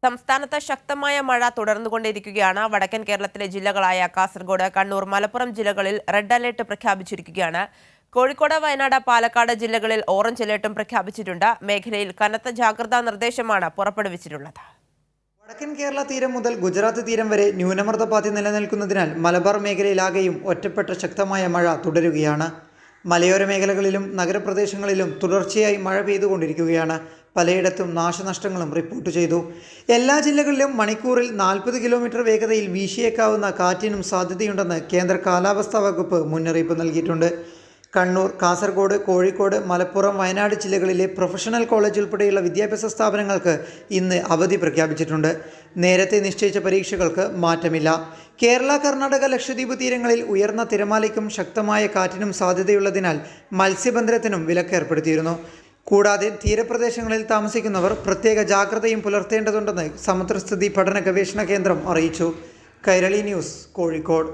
സംസ്ഥാനത്ത് ശക്തമായ മഴ തുടർന്നുകൊണ്ടിരിക്കുകയാണ്. വടക്കൻ കേരളത്തിലെ ജില്ലകളായ കാസർഗോഡ്, കണ്ണൂർ, മലപ്പുറം ജില്ലകളിൽ റെഡ് അലർട്ട് പ്രഖ്യാപിച്ചിരിക്കുകയാണ്. കോഴിക്കോട്, വയനാട്, പാലക്കാട് ജില്ലകളിൽ ഓറഞ്ച് അലർട്ടും പ്രഖ്യാപിച്ചിട്ടുണ്ട്. മേഖലയിൽ കനത്ത ജാഗ്രതാ നിർദ്ദേശമാണ് പുറപ്പെടുവിച്ചിട്ടുള്ളത്. വടക്കൻ കേരള തീരം മുതൽ ഗുജറാത്ത് തീരം വരെ ന്യൂനമർദ്ദപാത്തി നിലനിൽക്കുന്നതിനാൽ മലബാർ മേഖലയിലാകെയും ഒറ്റപ്പെട്ട ശക്തമായ മഴ തുടരുകയാണ്. മലയോര മേഖലകളിലും നഗരപ്രദേശങ്ങളിലും തുടർച്ചയായി മഴ പെയ്തുകൊണ്ടിരിക്കുകയാണ്. പലയിടത്തും നാശനഷ്ടങ്ങളും റിപ്പോർട്ട് ചെയ്തു. എല്ലാ ജില്ലകളിലും മണിക്കൂറിൽ 40 കിലോമീറ്റർ വേഗതയിൽ വീശിയേക്കാവുന്ന കാറ്റിനും സാധ്യതയുണ്ടെന്ന് കേന്ദ്ര കാലാവസ്ഥാ വകുപ്പ് മുന്നറിയിപ്പ് നൽകിയിട്ടുണ്ട്. കണ്ണൂർ, കാസർഗോഡ്, കോഴിക്കോട്, മലപ്പുറം, വയനാട് ജില്ലകളിലെ പ്രൊഫഷണൽ കോളേജ് ഉൾപ്പെടെയുള്ള വിദ്യാഭ്യാസ സ്ഥാപനങ്ങൾക്ക് ഇന്ന് അവധി പ്രഖ്യാപിച്ചിട്ടുണ്ട്. നേരത്തെ നിശ്ചയിച്ച പരീക്ഷകൾക്ക് മാറ്റമില്ല. കേരള, കർണാടക, ലക്ഷദ്വീപ് തീരങ്ങളിൽ ഉയർന്ന തിരമാലയ്ക്കും ശക്തമായ കാറ്റിനും സാധ്യതയുള്ളതിനാൽ മത്സ്യബന്ധനത്തിനും വിലക്ക് ഏർപ്പെടുത്തിയിരുന്നു. കൂടാതെ തീരപ്രദേശങ്ങളിൽ താമസിക്കുന്നവർ പ്രത്യേക ജാഗ്രതയും പുലർത്തേണ്ടതുണ്ടെന്ന് സമുദ്രസ്ഥിതി പഠന ഗവേഷണ കേന്ദ്രം അറിയിച്ചു. കൈരളി ന്യൂസ്, കോഴിക്കോട്.